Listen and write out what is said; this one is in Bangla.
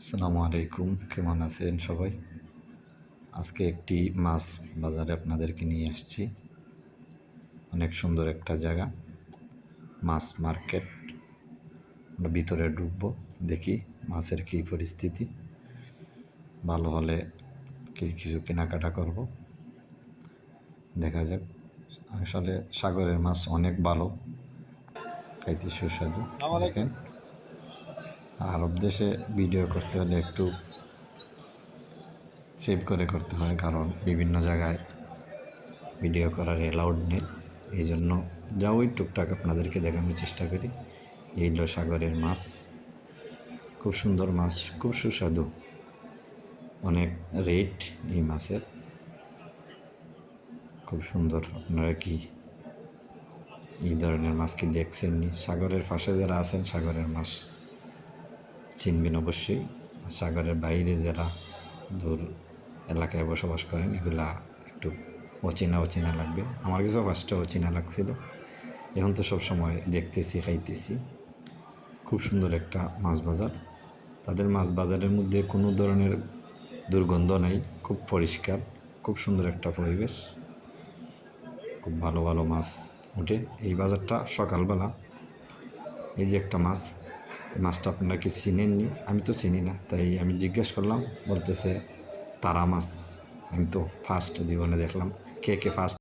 আসসালামু আলাইকুম, কেমন আছেন সবাই? আজকে একটি মাছ বাজারে আপনাদেরকে নিয়ে আসছি। অনেক সুন্দর একটা জায়গা, মাছ মার্কেট। আমরা ভিতরে ঢুকবো, দেখি মাছের কী পরিস্থিতি। ভালো হলে কিছু কেনাকাটা করব, দেখা যাক। আসলে সাগরের মাছ অনেক ভালো, খাইতে সুস্বাদু। দেখেন, আরব দেশে ভিডিও করতে হলে একটু সেভ করে করতে হয়, কারণ বিভিন্ন জায়গায় ভিডিও করার অ্যালাউড নেই। এই জন্য যা ওই টুকটাক আপনাদেরকে দেখানোর চেষ্টা করি। এই হলো সাগরের মাছ, খুব সুন্দর মাছ, খুব সুস্বাদু, অনেক রেট এই মাছের, খুব সুন্দর। আপনারা কি এই ধরনের মাছ কি দেখছেননি? সাগরের পাশে যারা আছেন সাগরের মাছ চিনবেন অবশ্যই। সাগরের বাইরে যারা দূর এলাকায় বসবাস করেন, এগুলা একটু অচেনা অচেনা লাগবে। আমার কাছেও ফার্স্টে অচেনা লাগছিল, এখন তো সব সময় দেখতেছি, খাইতেছি। খুব সুন্দর একটা মাছ বাজার। তাদের মাছ বাজারের মধ্যে কোনো ধরনের দুর্গন্ধ নাই, খুব পরিষ্কার, খুব সুন্দর একটা পরিবেশ, খুব ভালো ভালো মাছ ওঠে এই বাজারটা সকালবেলা। এই যে একটা মাছ, এই মাছটা আপনারা কি চিনেননি? আমি তো চিনি না, তাই আমি জিজ্ঞেস করলাম, বলতেছে তারা মাছ। আমি তো ফার্স্ট জীবনে দেখলাম। কে কে ফার্স্ট